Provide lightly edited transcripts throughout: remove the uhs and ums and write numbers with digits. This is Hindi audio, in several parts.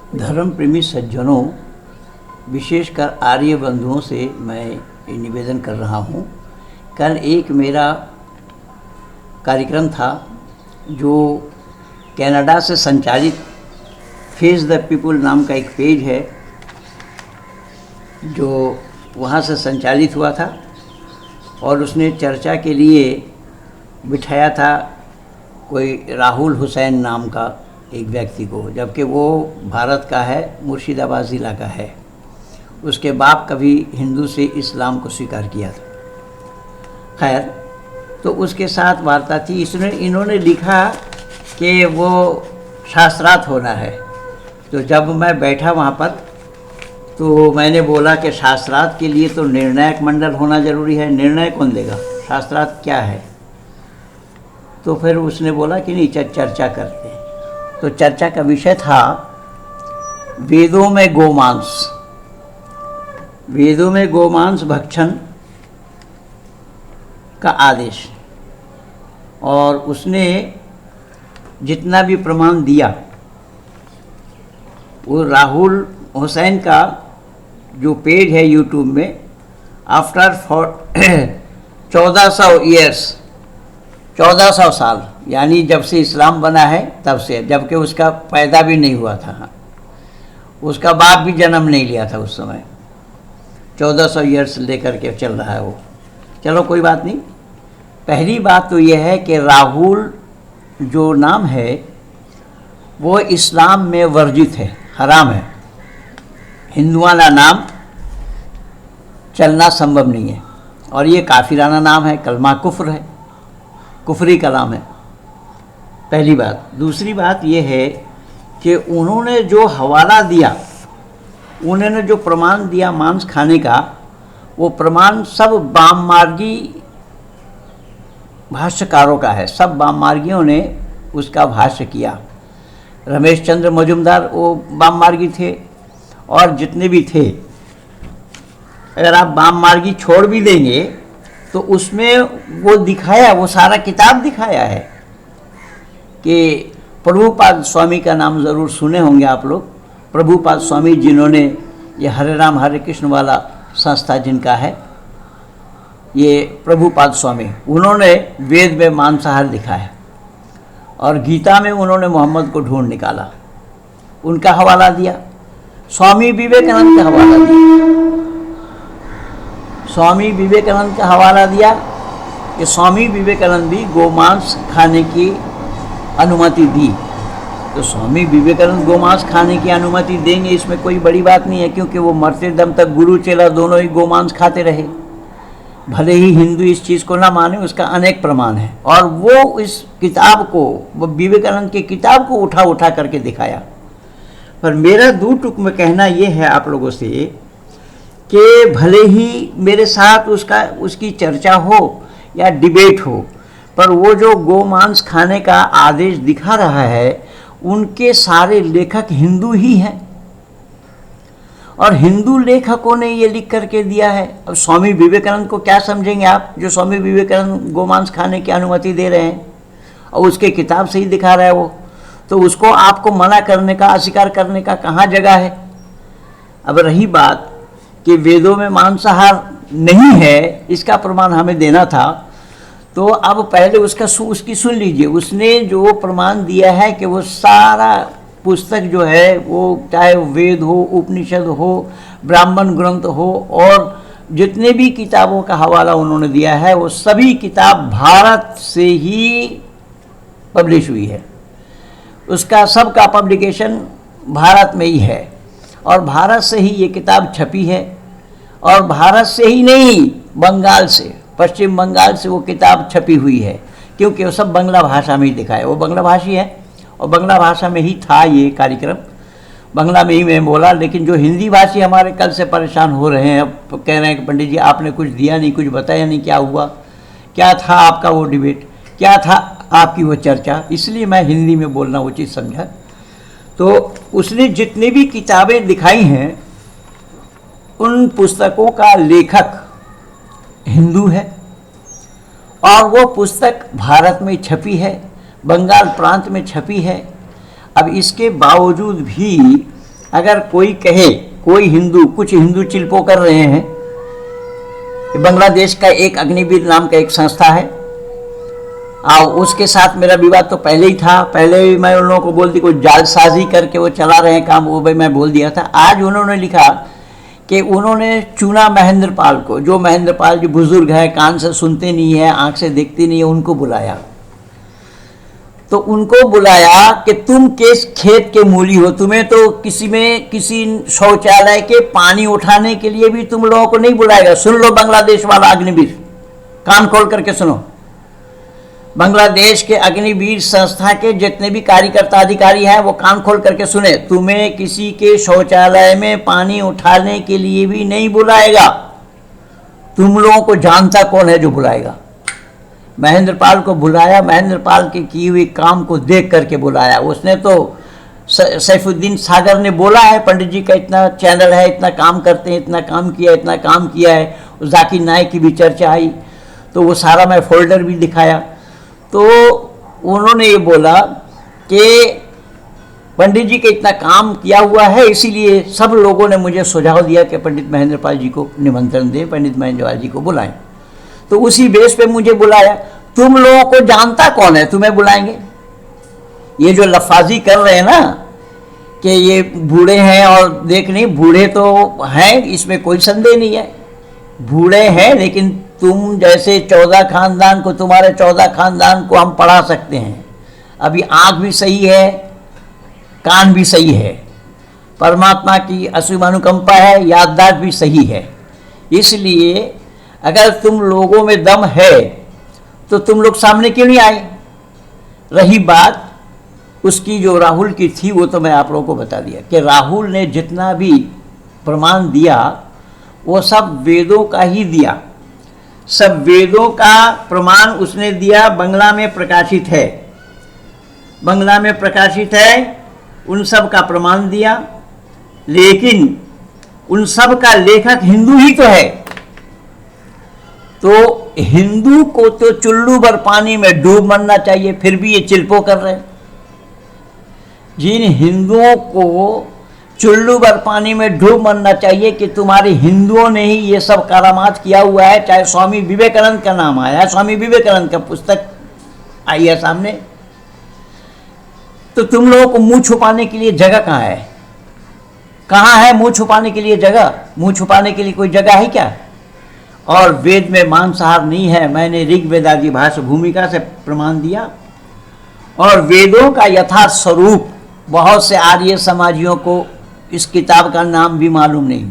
धर्म प्रेमी सज्जनों, विशेषकर आर्य बंधुओं से मैं ये निवेदन कर रहा हूँ। कल एक मेरा कार्यक्रम था जो कनाडा से संचालित फेस द पीपल नाम का एक पेज है जो वहाँ से संचालित हुआ था, और उसने चर्चा के लिए बिठाया था कोई राहुल हुसैन नाम का एक व्यक्ति को, जबकि वो भारत का है, मुर्शिदाबाद ज़िला का है। उसके बाप कभी हिंदू से इस्लाम को स्वीकार किया था। खैर, तो उसके साथ वार्ता थी। इन्होंने लिखा कि वो शास्त्रार्थ होना है। तो जब मैं बैठा वहाँ पर तो मैंने बोला कि शास्त्रार्थ के लिए तो निर्णायक मंडल होना ज़रूरी है। निर्णय कौन देगा? शास्त्रार्थ क्या है? तो फिर उसने बोला कि नहीं, चर्चा करते हैं। तो चर्चा का विषय था वेदों में गोमांस। वेदों में गोमांस भक्षण का आदेश, और उसने जितना भी प्रमाण दिया, वो राहुल हुसैन का जो पेज है यूट्यूब में, आफ्टर 1400 ईयर्स, 1400 साल, यानी जब से इस्लाम बना है तब से, जबकि उसका पैदा भी नहीं हुआ था, उसका बाप भी जन्म नहीं लिया था उस समय। 1400 ईयर्स लेकर के चल रहा है वो। चलो कोई बात नहीं। पहली बात तो यह है कि राहुल जो नाम है वो इस्लाम में वर्जित है, हराम है। हिंदुआना नाम चलना संभव नहीं है, और ये काफिराना नाम है, कलमा कुफ्र है, कुफरी कलाम है। पहली बात। दूसरी बात यह है कि उन्होंने जो हवाला दिया, उन्होंने जो प्रमाण दिया मांस खाने का, वो प्रमाण सब वाममार्गी भाष्यकारों का है। सब वाममार्गियों ने उसका भाष्य किया। रमेश चंद्र मजुमदार वो वाममार्गी थे, और जितने भी थे, अगर आप वाममार्गी छोड़ भी देंगे तो उसमें वो दिखाया, वो सारा किताब दिखाया है कि प्रभुपाद स्वामी का नाम ज़रूर सुने होंगे आप लोग। प्रभुपाद स्वामी जिन्होंने ये हरे राम हरे कृष्ण वाला संस्था जिनका है, ये प्रभुपाद स्वामी, उन्होंने वेद में मांसाहार दिखाया, और गीता में उन्होंने मोहम्मद को ढूंढ निकाला, उनका हवाला दिया। स्वामी विवेकानंद का हवाला दिया। स्वामी विवेकानंद का हवाला दिया कि स्वामी विवेकानंद भी गोमांस खाने की अनुमति दी। तो स्वामी विवेकानंद गोमांस खाने की अनुमति देंगे, इसमें कोई बड़ी बात नहीं है, क्योंकि वो मरते दम तक गुरु चेला दोनों ही गोमांस खाते रहे। भले ही हिंदू इस चीज़ को ना माने, उसका अनेक प्रमाण है, और वो इस किताब को, वो विवेकानंद की किताब को उठा उठा करके दिखाया। पर मेरा दो टुक में कहना ये है आप लोगों से कि भले ही मेरे साथ उसकी चर्चा हो या डिबेट हो, पर वो जो गोमांस खाने का आदेश दिखा रहा है, उनके सारे लेखक हिंदू ही हैं, और हिंदू लेखकों ने ये लिख करके दिया है। अब स्वामी विवेकानंद को क्या समझेंगे आप, जो स्वामी विवेकानंद गोमांस खाने की अनुमति दे रहे हैं, और उसके किताब से ही दिखा रहा है वो, तो उसको आपको मना करने का, अस्वीकार करने का कहाँ जगह है? अब रही बात कि वेदों में मांसाहार नहीं है, इसका प्रमाण हमें देना था, तो अब पहले उसकी सुन लीजिए। उसने जो प्रमाण दिया है कि वो सारा पुस्तक जो है, वो चाहे वेद हो, उपनिषद हो, ब्राह्मण ग्रंथ हो, और जितने भी किताबों का हवाला उन्होंने दिया है, वो सभी किताब भारत से ही पब्लिश हुई है। उसका सबका पब्लिकेशन भारत में ही है, और भारत से ही ये किताब छपी है, और भारत से ही नहीं, बंगाल से, पश्चिम बंगाल से वो किताब छपी हुई है, क्योंकि वो सब बांग्ला भाषा में ही दिखा है। वो बांग्ला भाषी है, और बांग्ला भाषा में ही था ये कार्यक्रम, बांग्ला में ही मैं बोला। लेकिन जो हिंदी भाषी हमारे कल से परेशान हो रहे हैं, अब कह रहे हैं कि पंडित जी आपने कुछ दिया नहीं, कुछ बताया नहीं, क्या हुआ, क्या था आपका वो डिबेट, क्या था आपकी वो चर्चा, इसलिए मैं हिंदी में बोलना उचित समझा। तो उसने जितनी भी किताबें दिखाई हैं, उन पुस्तकों का लेखक हिंदू है, और वो पुस्तक भारत में छपी है, बंगाल प्रांत में छपी है। अब इसके बावजूद भी अगर कोई कहे, कोई हिंदू, कुछ हिंदू चिल्पो कर रहे हैं कि बांग्लादेश का एक अग्निवीर नाम का एक संस्था है, उसके साथ मेरा विवाद तो पहले ही था। पहले ही मैं उन लोगों को बोल दी, कोई जालसाजी करके वो चला रहे हैं काम, वो भाई मैं बोल दिया था। आज उन्होंने लिखा कि उन्होंने चुना महेंद्र पाल को, जो महेंद्र पाल जी बुजुर्ग है, कान से सुनते नहीं है, आंख से देखते नहीं है, उनको बुलाया। तो उनको बुलाया कि तुम किस खेत के मूली हो, तुम्हें तो किसी शौचालय के पानी उठाने के लिए भी तुम लोगों को नहीं बुलाएगा। सुन लो बांग्लादेश वाला अग्निवीर, कान खोल करके सुनो। बांग्लादेश के अग्निवीर संस्था के जितने भी कार्यकर्ता अधिकारी हैं वो कान खोल करके सुने, तुम्हें किसी के शौचालय में पानी उठाने के लिए भी नहीं बुलाएगा। तुम लोगों को जानता कौन है जो बुलाएगा? महेंद्र पाल को बुलाया, महेंद्र पाल के की हुई काम को देख करके बुलाया। उसने तो सैफुद्दीन सागर ने बोला है, पंडित जी का इतना चैनल है, इतना काम करते हैं, इतना काम किया, इतना काम किया है। जाकिर नाइक की भी चर्चा आई, तो वो सारा मैं फोल्डर भी दिखाया। तो उन्होंने ये बोला कि पंडित जी के इतना काम किया हुआ है, इसीलिए सब लोगों ने मुझे सुझाव दिया कि पंडित महेंद्र पाल जी को निमंत्रण दें, पंडित महेंद्र पाल जी को बुलाएं। तो उसी बेस पे मुझे बुलाया। तुम लोगों को जानता कौन है, तुम्हें बुलाएंगे? ये जो लफाजी कर रहे हैं ना कि ये बूढ़े हैं, और देख नहीं, बूढ़े तो हैं, इसमें कोई संदेह नहीं है, बूढ़े हैं, लेकिन तुम जैसे 14 खानदान को, तुम्हारे 14 खानदान को हम पढ़ा सकते हैं। अभी आँख भी सही है, कान भी सही है, परमात्मा की असीम अनुकंपा है, याददाश्त भी सही है। इसलिए अगर तुम लोगों में दम है तो तुम लोग सामने क्यों नहीं आए? रही बात उसकी जो राहुल की थी, वो तो मैं आप लोगों को बता दिया कि राहुल ने जितना भी प्रमाण दिया वो सब वेदों का ही दिया। सब वेदों का प्रमाण उसने दिया, बंगला में प्रकाशित है, बंगला में प्रकाशित है, उन सब का प्रमाण दिया। लेकिन उन सब का लेखक हिंदू ही तो है। तो हिंदू को तो चुल्लू भर पानी में डूब मरना चाहिए, फिर भी ये चिल्पो कर रहे हैं। जिन हिंदुओं को चुल्लू भर पानी में डूब मरना चाहिए कि तुम्हारे हिंदुओं ने ही ये सब करामात किया हुआ है। चाहे स्वामी विवेकानंद का नाम आया, स्वामी विवेकानंद का पुस्तक आई है सामने, तो तुम लोगों को मुंह छुपाने के लिए जगह कहाँ है? कहाँ है मुंह छुपाने के लिए जगह? मुंह छुपाने के लिए कोई जगह है क्या? और वेद में मांसाहार नहीं है, मैंने ऋग्वेदादि भाष्य भूमिका से प्रमाण दिया। और वेदों का यथार्थ स्वरूप बहुत से आर्य समाजियों को इस किताब का नाम भी मालूम नहीं,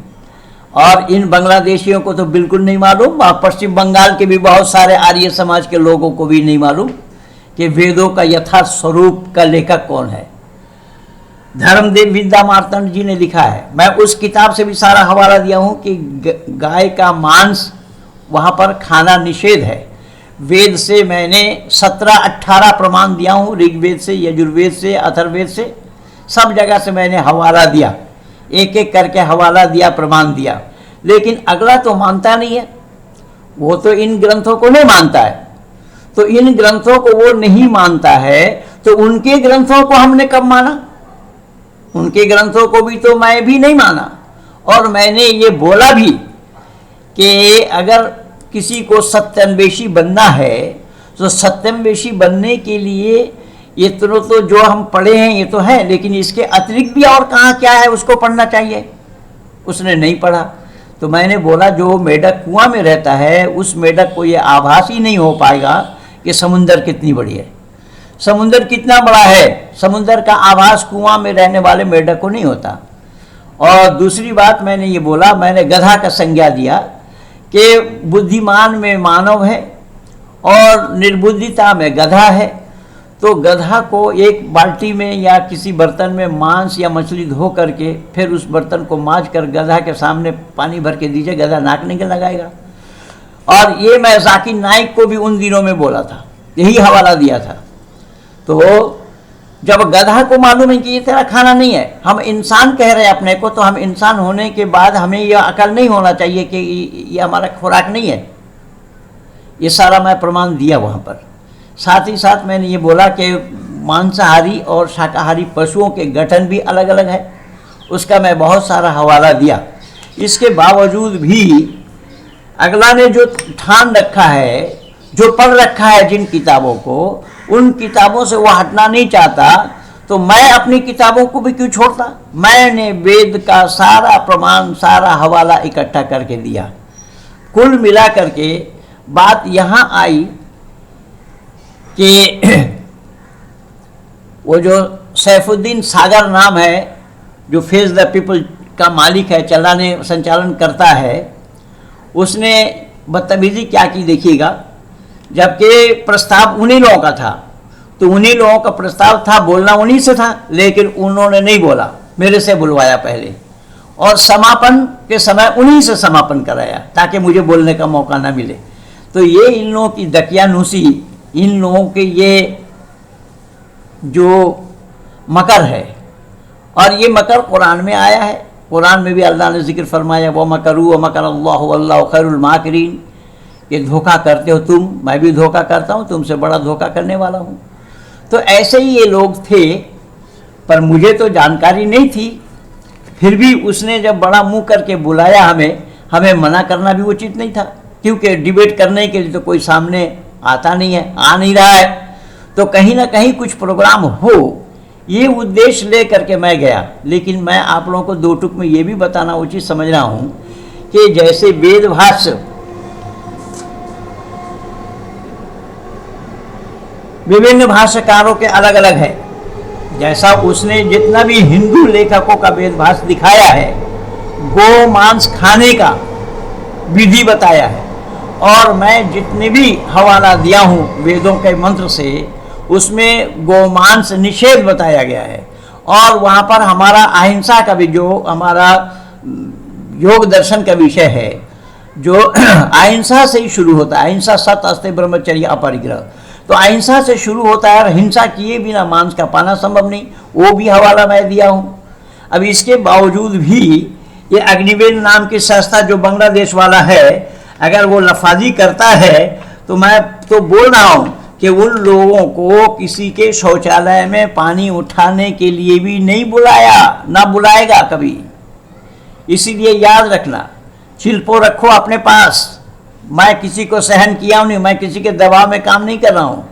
और इन बांग्लादेशियों को तो बिल्कुल नहीं मालूम, और पश्चिम बंगाल के भी बहुत सारे आर्य समाज के लोगों को भी नहीं मालूम कि वेदों का यथार्थ स्वरूप का लेखक कौन है। धर्मदेव विद्या मार्तंड जी ने लिखा है, मैं उस किताब से भी सारा हवाला दिया हूँ कि गाय का मांस वहाँ पर खाना निषेध है। वेद से मैंने 17-18 प्रमाण दिया हूँ, ऋग्वेद से, यजुर्वेद से, अथर्ववेद से, सब जगह से मैंने हवाला दिया, एक एक करके हवाला दिया, प्रमाण दिया। लेकिन अगला तो मानता नहीं है, वो तो इन ग्रंथों को नहीं मानता है। तो इन ग्रंथों को वो नहीं मानता है, तो उनके ग्रंथों को हमने कब माना? उनके ग्रंथों को भी तो मैं भी नहीं माना। और मैंने ये बोला भी कि अगर किसी को सत्यान्वेषी बनना है तो सत्यान्वेषी बनने के लिए ये तो जो हम पढ़े हैं ये तो है, लेकिन इसके अतिरिक्त भी और कहाँ क्या है उसको पढ़ना चाहिए। उसने नहीं पढ़ा। तो मैंने बोला जो मेढक कुआं में रहता है उस मेढक को ये आभास ही नहीं हो पाएगा कि समुंदर कितनी बड़ी है, समुंदर कितना बड़ा है। समुंदर का आभास कुआं में रहने वाले मेढक को नहीं होता। और दूसरी बात मैंने ये बोला, मैंने गधा का संज्ञा दिया कि बुद्धिमान में मानव है और निर्बुद्धिता में गधा है। तो गधा को एक बाल्टी में या किसी बर्तन में मांस या मछली धो करके फिर उस बर्तन को मांज कर गधा के सामने पानी भर के दीजिए, गधा नाक नहीं लगाएगा। और ये मैं जाकिर नाइक को भी उन दिनों में बोला था, यही हवाला दिया था। तो जब गधा को मालूम है कि ये तेरा खाना नहीं है, हम इंसान कह रहे हैं अपने को, तो हम इंसान होने के बाद हमें यह अकल नहीं होना चाहिए कि ये हमारा खुराक नहीं है। ये सारा मैं प्रमाण दिया वहाँ पर। साथ ही साथ मैंने ये बोला कि मांसाहारी और शाकाहारी पशुओं के गठन भी अलग अलग है, उसका मैं बहुत सारा हवाला दिया। इसके बावजूद भी अगला ने जो ठान रखा है, जो पढ़ रखा है जिन किताबों को, उन किताबों से वो हटना नहीं चाहता, तो मैं अपनी किताबों को भी क्यों छोड़ता। मैंने वेद का सारा प्रमाण, सारा हवाला इकट्ठा करके दिया। कुल मिला करके बात यहाँ आई कि वो जो सैफुद्दीन सागर नाम है, जो फेस द पीपल का मालिक है, चलाने संचालन करता है, उसने बदतमीजी क्या की देखिएगा। जबकि प्रस्ताव उन्हीं लोगों का था, तो उन्हीं लोगों का प्रस्ताव था, बोलना उन्हीं से था, लेकिन उन्होंने नहीं बोला, मेरे से बुलवाया पहले, और समापन के समय उन्हीं से समापन कराया ताकि मुझे बोलने का मौका ना मिले। तो ये इन लोगों की दकियानूसी, इन लोगों के ये जो मकर है, और ये मकर कुरान में आया है। कुरान में भी अल्लाह ने जिक्र फरमाया, वो मकरू व मकर अल्लाहु वल्लाहु खैरुल माकिरीन, कि धोखा करते हो तुम, मैं भी धोखा करता हूँ, तुमसे बड़ा धोखा करने वाला हूँ। तो ऐसे ही ये लोग थे, पर मुझे तो जानकारी नहीं थी। फिर भी उसने जब बड़ा मुंह करके बुलाया हमें मना करना भी उचित नहीं था, क्योंकि डिबेट करने के लिए तो कोई सामने आता नहीं है, आ नहीं रहा है, तो कहीं ना कहीं कुछ प्रोग्राम हो, ये उद्देश्य ले करके मैं गया। लेकिन मैं आप लोगों को दो टुक में ये भी बताना उचित समझ रहा हूँ कि जैसे वेद भाष्य विभिन्न भाष्यकारों के अलग अलग है, जैसा उसने जितना भी हिंदू लेखकों का वेद भाष्य दिखाया है, गो मांस खाने का विधि बताया है, और मैं जितने भी हवाला दिया हूँ वेदों के मंत्र से, उसमें गोमांस निषेध बताया गया है। और वहाँ पर हमारा अहिंसा का भी, जो हमारा योग दर्शन का विषय है, जो अहिंसा से ही शुरू होता है, अहिंसा सत्य अस्तेय ब्रह्मचर्य अपरिग्रह, तो अहिंसा से शुरू होता है, और हिंसा किए बिना मांस का पाना संभव नहीं, वो भी हवाला मैं दिया हूँ। अब इसके बावजूद भी ये अग्निवेद नाम की संस्था जो बांग्लादेश वाला है, अगर वो लफाजी करता है, तो मैं तो बोल रहा हूँ कि उन लोगों को किसी के शौचालय में पानी उठाने के लिए भी नहीं बुलाया, ना बुलाएगा कभी। इसीलिए याद रखना, छिलपो रखो अपने पास। मैं किसी को सहन किया नहीं, मैं किसी के दबाव में काम नहीं कर रहा हूँ,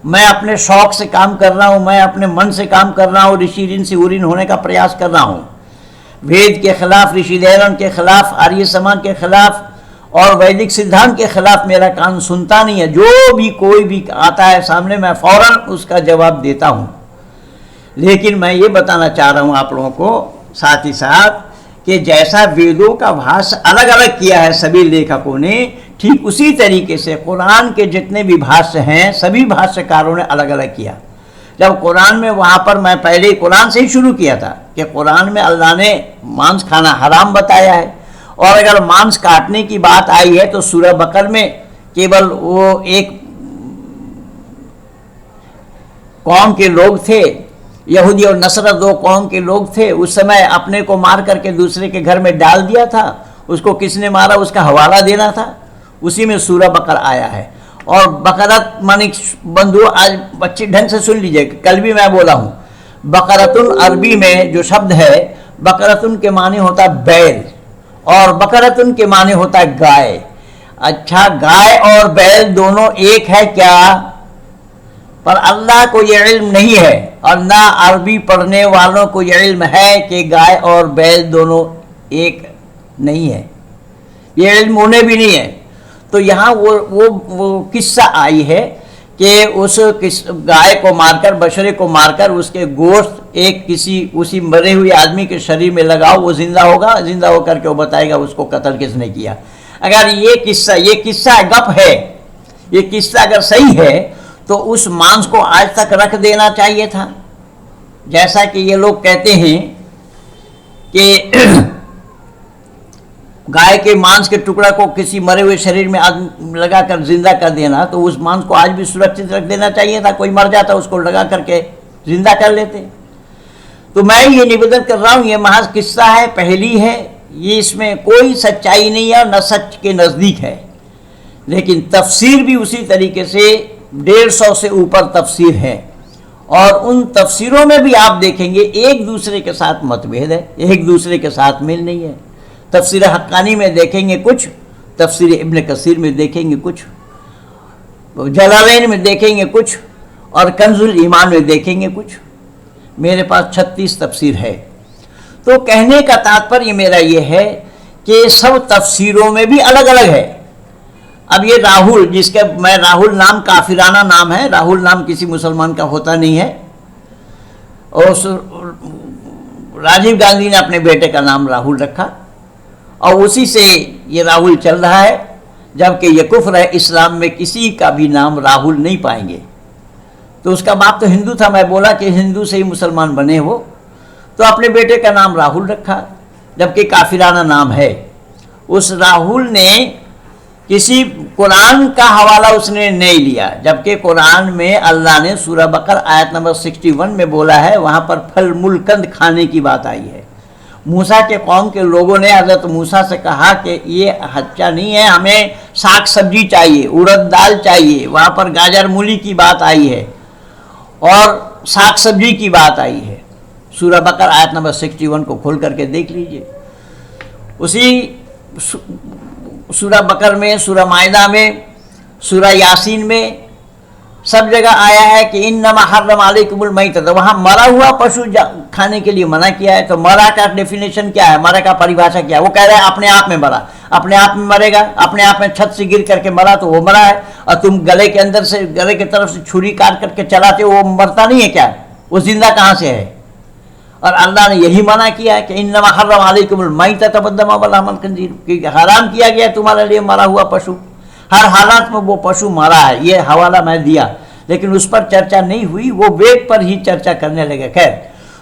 मैं अपने शौक से काम कर रहा हूँ, मैं अपने मन से काम कर रहा हूँ, ऋषि ऋण से उरीन होने का प्रयास कर रहा हूँ। वेद के खिलाफ, ऋषि धैरण के खिलाफ, आर्य समाज के खिलाफ और वैदिक सिद्धांत के खिलाफ मेरा कान सुनता नहीं है। जो भी कोई भी आता है सामने, मैं फौरन उसका जवाब देता हूँ। लेकिन मैं ये बताना चाह रहा हूँ आप लोगों को साथ ही साथ कि जैसा वेदों का भाष्य अलग अलग किया है सभी लेखकों ने, ठीक उसी तरीके से कुरान के जितने भी भाष्य हैं सभी भाष्यकारों ने अलग अलग किया। जब कुरान में, वहाँ पर मैं पहले कुरान से ही शुरू किया था कि कुरान में अल्लाह ने मांस खाना हराम बताया है, और अगर मांस काटने की बात आई है तो सूरह बकर में केवल वो एक कौम के लोग थे, यहूदी और नसरा, दो कौम के लोग थे, उस समय अपने को मार करके दूसरे के घर में डाल दिया था, उसको किसने मारा उसका हवाला देना था, उसी में सूरह बकर आया है। और बकरत मानी बंधु, आज बच्चे ढंग से सुन लीजिए, कल भी मैं बोला हूँ, बकरतुन अरबी में जो शब्द है, बकरतुन के माने होता है बैल, और बकरतुन के माने होता है गाय। अच्छा, गाय और बैल दोनों एक है क्या? पर अल्लाह को ये इल्म नहीं है, और ना अरबी पढ़ने वालों को ये इल्म है कि गाय और बैल दोनों एक नहीं है, ये इल्म उन्हें भी नहीं है। तो यहाँ वो किस्सा आई है कि उस गाय को मारकर, बछड़े को मारकर, उसके गोश्त एक किसी उसी मरे हुए आदमी के शरीर में लगाओ, वो जिंदा होगा, जिंदा होकर के वो बताएगा उसको कत्ल किसने किया। अगर ये किस्सा गप है, ये किस्सा अगर सही है तो उस मांस को आज तक रख देना चाहिए था। जैसा कि ये लोग कहते हैं कि गाय के मांस के टुकड़ा को किसी मरे हुए शरीर में लगाकर जिंदा कर देना, तो उस मांस को आज भी सुरक्षित रख देना चाहिए था। कोई मर जाता उसको लगा करके जिंदा कर लेते। तो मैं ये निवेदन कर रहा हूँ, ये महज किस्सा है, पहेली है, ये इसमें कोई सच्चाई नहीं है, न सच के नज़दीक है। लेकिन तफसीर भी उसी तरीके से 150 से ऊपर तफसीर है, और उन तफसीरों में भी आप देखेंगे एक दूसरे के साथ मतभेद है, एक दूसरे के साथ मेल नहीं है। तफसीर हक्कानी में देखेंगे कुछ, तफसीर इब्न कसीर में देखेंगे कुछ, जलालैन में देखेंगे कुछ, और कंजुल ईमान में देखेंगे कुछ। मेरे पास 36 तफसीर है। तो कहने का तात्पर्य मेरा ये है कि सब तफसीरों में भी अलग अलग है। अब ये राहुल, जिसका मैं राहुल नाम काफिराना नाम है, राहुल नाम किसी मुसलमान का होता नहीं है, और राजीव गांधी ने अपने बेटे का नाम राहुल रखा और उसी से ये राहुल चल रहा है, जबकि ये कुफ्र है। इस्लाम में किसी का भी नाम राहुल नहीं पाएंगे। तो उसका बाप तो हिंदू था, मैं बोला कि हिंदू से ही मुसलमान बने वो, तो अपने बेटे का नाम राहुल रखा, जबकि काफिराना नाम है। उस राहुल ने किसी कुरान का हवाला उसने नहीं लिया, जबकि कुरान में अल्लाह ने सूरह बकर आयत नंबर 61 में बोला है, वहाँ पर फल मूल कंद खाने की बात आई है। मूसा के कौम के लोगों ने हज़रत मूसा से कहा कि ये अच्छा नहीं है, हमें साग सब्जी चाहिए, उड़द दाल चाहिए। वहाँ पर गाजर मूली की बात आई है और साग सब्जी की बात आई है। सूरह बकर आयत नंबर 61 को खोल करके देख लीजिए। उसी सूरह बकर में, सूरह माइदा में, सूरह यासीन में सब जगह आया है कि इन्नमा हर्रम अलैकुमुल मैतत, तो वहाँ मरा हुआ पशु खाने के लिए मना किया है। तो मरा का डेफिनेशन क्या है, मरा का परिभाषा क्या है? वो कह रहा है अपने आप में मरा, अपने आप में मरेगा, अपने आप में छत से गिर करके मरा तो वो मरा है। और तुम गले के अंदर से, गले की तरफ से छुरी काट करके चलाते हो, वो मरता नहीं है क्या? वो जिंदा कहाँ से है? और अल्लाह ने यही मना किया है कि इन्नमा हर्रम अलैकुमुल मैतत वद्दम व लहमल खंजीर, कि हराम किया गया तुम्हारे लिए मरा हुआ पशु। हर हालात में वो पशु मरा है, ये हवाला मैं दिया, लेकिन उस पर चर्चा नहीं हुई, वो वेद पर ही चर्चा करने लगे। खैर,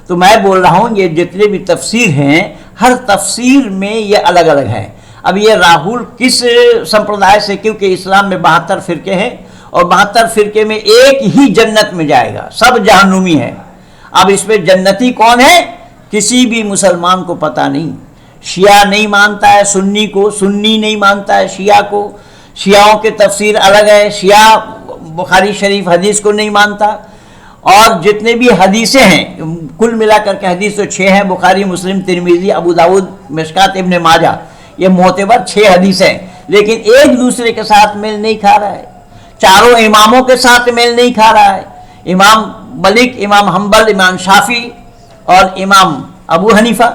तो मैं बोल रहा हूँ ये जितने भी तफसीर हैं, हर तफसीर में ये अलग अलग हैं। अब ये राहुल किस संप्रदाय से, क्योंकि इस्लाम में 72 फ़िरके हैं और 72 फ़िरके में एक ही जन्नत में जाएगा, सब जहन्नुमी है। अब इसमें जन्नती कौन है किसी भी मुसलमान को पता नहीं। शिया नहीं मानता है सुन्नी को, सुन्नी नहीं मानता है शिया को, शियाओं के तफसीर अलग है। शिया बुखारी शरीफ हदीस को नहीं मानता, और जितने भी हदीसें हैं, कुल मिलाकर के हदीस तो 6 हैं, बुखारी, मुस्लिम, तिरमिजी, अबू दाऊद, मिशकात, इब्न माजा, ये मोतबर 6 हदीस हैं, लेकिन एक दूसरे के साथ मेल नहीं खा रहा है। चारों इमामों के साथ मेल नहीं खा रहा है। इमाम मलिक, इमाम हम्बल, इमाम शाफी और इमाम अबू हनीफा,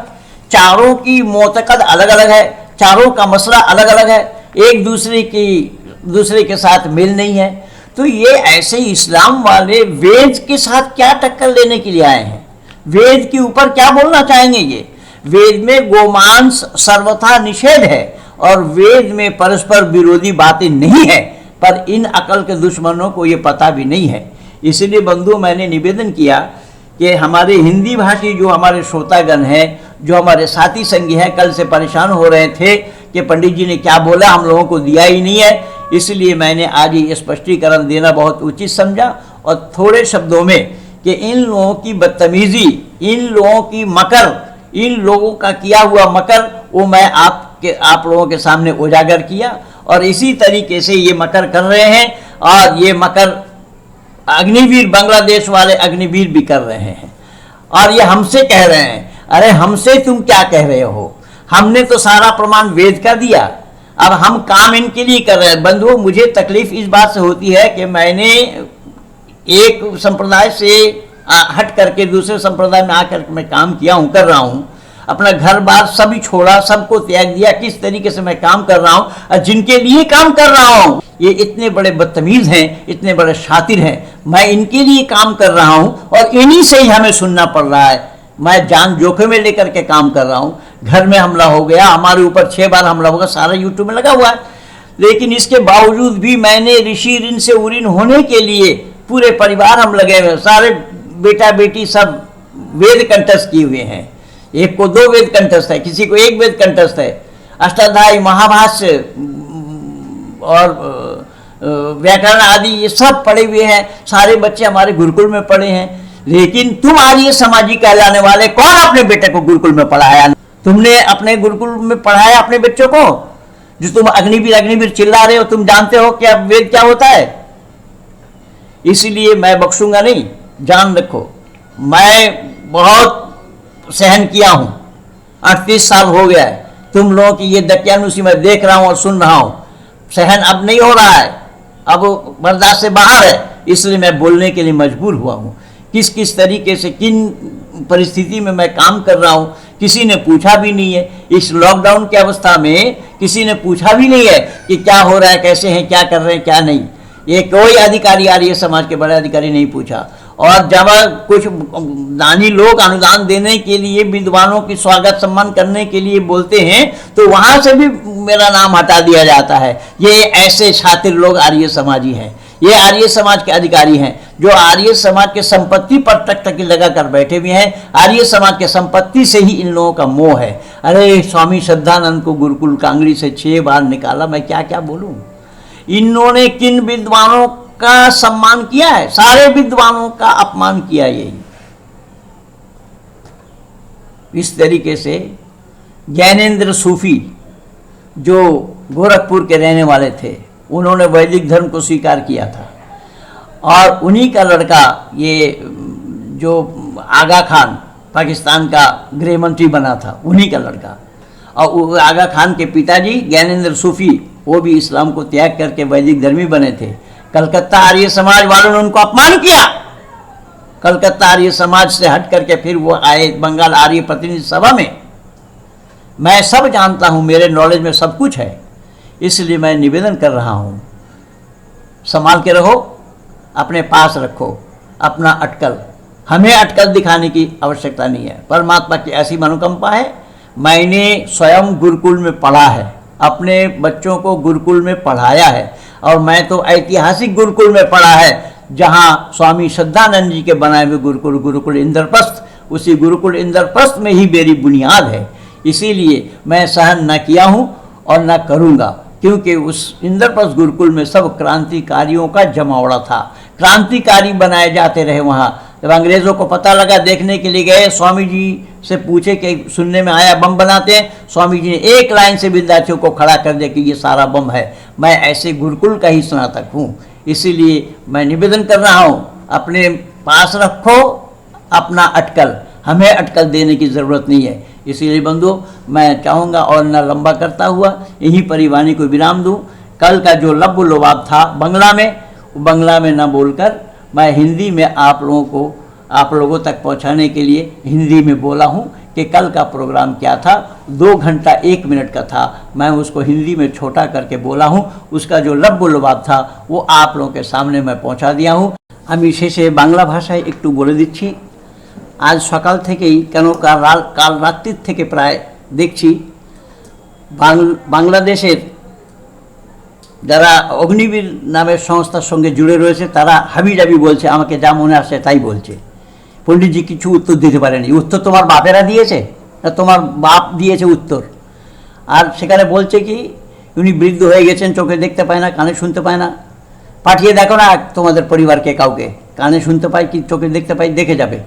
चारों की मोतकद अलग अलग है, चारों का मसला अलग अलग है, एक दूसरे के साथ मेल नहीं है। तो ये ऐसे इस्लाम वाले वेद के साथ क्या टक्कर लेने के लिए आए हैं? वेद के ऊपर क्या बोलना चाहेंगे? ये वेद में गोमांस सर्वथा निषेध है और वेद में परस्पर विरोधी बातें नहीं है, पर इन अकल के दुश्मनों को ये पता भी नहीं है। इसलिए बंधुओं, मैंने निवेदन किया कि हमारे हिंदी भाषी जो हमारे श्रोतागण हैं, जो हमारे साथी संगी हैं, कल से परेशान हो रहे थे कि पंडित जी ने क्या बोला, हम लोगों को दिया ही नहीं है। इसलिए मैंने आज ये स्पष्टीकरण देना बहुत उचित समझा, और थोड़े शब्दों में कि इन लोगों की बदतमीजी, इन लोगों की मकर, इन लोगों का किया हुआ मकर, वो मैं आप लोगों के सामने उजागर किया। और इसी तरीके से ये मकर कर रहे हैं, और ये मकर अग्निवीर, बांग्लादेश वाले अग्निवीर भी कर रहे हैं, और ये हमसे कह रहे हैं। अरे हमसे तुम क्या कह रहे हो? हमने तो सारा प्रमाण वेद का दिया, अब हम काम इनके लिए कर रहे हैं। बंधुओं, मुझे तकलीफ इस बात से होती है कि मैंने एक संप्रदाय से हट करके दूसरे संप्रदाय में आकर मैं काम किया हूँ, कर रहा हूँ, अपना घर बार सभी छोड़ा, सबको त्याग दिया, किस तरीके से मैं काम कर रहा हूँ, और जिनके लिए काम कर रहा हूँ ये इतने बड़े बदतमीज हैं, इतने बड़े शातिर हैं, मैं इनके लिए काम कर रहा हूँ और इन्हीं से ही हमें सुनना पड़ रहा है। मैं जान जोखिम में लेकर के काम कर रहा हूँ। घर में हमला हो गया, हमारे ऊपर 6 बार हमला होगा, सारा यूट्यूब में लगा हुआ है, लेकिन इसके बावजूद भी मैंने ऋषि ऋण से उरीन होने के लिए पूरे परिवार हम लगे हुए, सारे बेटा बेटी सब वेद कंठस्थ किए हुए हैं। एक को 2 वेद कंठस्थ है, किसी को 1 वेद कंठस्थ है, अष्टाध्यायी, महाभाष्य और व्याकरण आदि ये सब पढ़े हुए हैं। सारे बच्चे हमारे गुरुकुल में पढ़े हैं। लेकिन तुम आज ये समाजी कहलाने वाले कौन अपने बेटे को गुरुकुल में पढ़ाया? तुमने अपने गुरुकुल में पढ़ाया अपने बच्चों को? जो तुम अग्निवीर चिल्ला रहे हो, तुम जानते हो कि अब वेद क्या होता है? इसीलिए मैं बख्शूंगा नहीं। जान रखो, मैं बहुत सहन किया हूँ, 38 साल हो गया है, तुम लोगों की ये दकियानुसी मैं देख रहा हूँ और सुन रहा हूँ, सहन अब नहीं हो रहा है, अब बर्दाश्त से बाहर है, इसलिए मैं बोलने के लिए मजबूर हुआ हूँ। किस किस तरीके से किन परिस्थिति में मैं काम कर रहा हूँ किसी ने पूछा भी नहीं है। इस लॉकडाउन की अवस्था में किसी ने पूछा भी नहीं है कि क्या हो रहा है, कैसे हैं, क्या कर रहे हैं, क्या नहीं। ये कोई अधिकारी आर्य समाज के बड़े अधिकारी नहीं पूछा। और जब कुछ दानी लोग अनुदान देने के लिए विद्वानों की स्वागत सम्मान करने के लिए बोलते हैं तो वहाँ से भी मेरा नाम हटा दिया जाता है। ये ऐसे शातिर लोग आर्य समाजी हैं, ये आर्य समाज के अधिकारी हैं जो आर्य समाज के संपत्ति पर टकटकी लगा कर बैठे हुए हैं। आर्य समाज के संपत्ति से ही इन लोगों का मोह है। अरे स्वामी श्रद्धानंद को गुरुकुल कांगड़ी से 6 बार निकाला, मैं क्या क्या बोलूं। इन्होंने किन विद्वानों का सम्मान किया है? सारे विद्वानों का अपमान किया। यही इस तरीके से ज्ञानेंद्र सूफी जो गोरखपुर के रहने वाले थे, उन्होंने वैदिक धर्म को स्वीकार किया था और उन्हीं का लड़का ये जो आगा खान पाकिस्तान का गृह मंत्री बना था, उन्हीं का लड़का। और आगा खान के पिताजी ज्ञानेंद्र सूफी वो भी इस्लाम को त्याग करके वैदिक धर्मी बने थे। कलकत्ता आर्य समाज वालों ने उनको अपमान किया। कलकत्ता आर्य समाज से हट करके फिर वो आए बंगाल आर्य प्रतिनिधि सभा में। मैं सब जानता हूँ, मेरे नॉलेज में सब कुछ है, इसलिए मैं निवेदन कर रहा हूँ, संभाल के रहो, अपने पास रखो अपना अटकल। हमें अटकल दिखाने की आवश्यकता नहीं है, परमात्मा की ऐसी मनोकंपा है। मैंने स्वयं गुरुकुल में पढ़ा है, अपने बच्चों को गुरुकुल में पढ़ाया है, और मैं तो ऐतिहासिक गुरुकुल में पढ़ा है जहाँ स्वामी श्रद्धानंद जी के बनाए हुए गुरुकुल, गुरुकुल इंद्रप्रस्थ, उसी गुरुकुल इंद्रप्रस्थ में ही मेरी बुनियाद है। इसीलिए मैं सहन न किया हूँ और न करूँगा, क्योंकि उस इंद्रप्रस्थ गुरुकुल में सब क्रांतिकारियों का जमावड़ा था। क्रांतिकारी बनाए जाते रहे वहाँ। जब अंग्रेज़ों को पता लगा, देखने के लिए गए, स्वामी जी से पूछे कि सुनने में आया बम बनाते हैं, स्वामी जी ने एक लाइन से विद्यार्थियों को खड़ा कर दिया कि ये सारा बम है। मैं ऐसे गुरुकुल का ही स्नातक हूँ, इसीलिए मैं निवेदन कर रहा हूँ, अपने पास रखो अपना अटकल। हमें अटकल देने की ज़रूरत नहीं है। इसीलिए बंधुओं, मैं चाहूँगा और न लंबा करता हुआ यहीं पर वाणी को विराम दूँ। कल का जो लब्ब लुबाब था बंगला में, वो बंगला में न बोलकर मैं हिंदी में आप लोगों तक पहुंचाने के लिए हिंदी में बोला हूं कि कल का प्रोग्राम क्या था। 2 घंटा 1 मिनट का था, मैं उसको हिंदी में छोटा करके बोला हूं। उसका जो लब्ब लुबाब था वो आप लोगों के सामने मैं पहुंचा दिया हूं। আমি শেষে বাংলা ভাষায় একটু বলে দিচ্ছি। আজ সকাল থেকেই, কেন কাল রাত্রির থেকে প্রায় দেখছি বাংলাদেশের যারা অগ্নিবীর নামের সংস্থার সঙ্গে জুড়ে রয়েছে তারা হাবিজাবি বলছে, আমাকে যা মনে আসে তাই বলছে। পণ্ডিতজি কিছু উত্তর দিতে পারেনি। উত্তর তোমার বাপেরা দিয়েছে না তোমার বাপ দিয়েছে উত্তর? আর সেখানে বলছে কি উনি বৃদ্ধ হয়ে গেছেন, চোখে দেখতে পায় না, কানে শুনতে পায় না। পাঠিয়ে দেখো না তোমাদের পরিবারকে কাউকে, কানে শুনতে পাই কি চোখে দেখতে পাই, দেখে যাবে।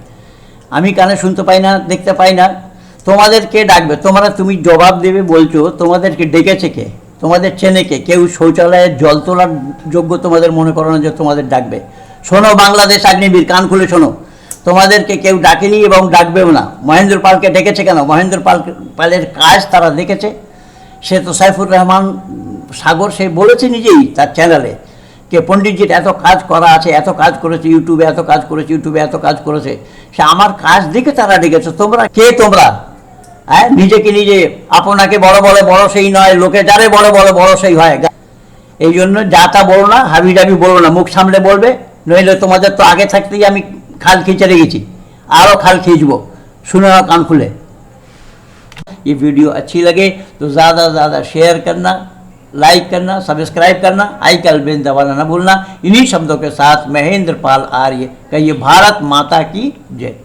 আমি কানে শুনতে পাই না, দেখতে পাই না, তোমাদেরকে ডাকবে। তুমি জবাব দেবে বলছো, তোমাদেরকে ডেকেছে কে? তোমাদের চেনে কে? কেউ শৌচালয়ের জল তোলার যোগ্য তোমাদের মনে করো না যে তোমাদের ডাকবে? শোনো বাংলাদেশ অগ্নিবীর, কান খুলে শোনো, তোমাদেরকে কেউ ডাকেনি এবং ডাকবেও না। মহেন্দ্র পালকে ডেকেছে কেন? মহেন্দ্র পালের কাজ তারা দেখেছে। সে তো সাইফুর রহমান সাগর, সে বলেছে নিজেই তার চ্যানেলে যে পণ্ডিতজির এত কাজ করা আছে, এত কাজ করেছে ইউটিউবে, এত কাজ করেছে ইউটিউবে, এত কাজ করেছে। সে আমার কাজ দেখে তারা ডেকেছে। তোমরা কে? তোমরা নিজেকে নিজে আপনাকে বড় বলে বড় সেই নয়, লোকে যারে বড় বলে বড় সেই হয়। এই জন্য যা তা বলো না, হাবিজাবি বলো না, মুখ সামলে বলবে। নইলে তোমাদের তো আগে থাকতেই আমি खाल खींचे রেখেছি, आरो खाल खींचबो। सुनो कान खुले। ये वीडियो अच्छी लगे तो ज़्यादा से ज़्यादा शेयर करना, लाइक करना, सब्सक्राइब करना, आई कैल बेल दबाना न भूलना। इन्हीं शब्दों के साथ महेंद्र पाल आर्य कहिए भारत माता की जय।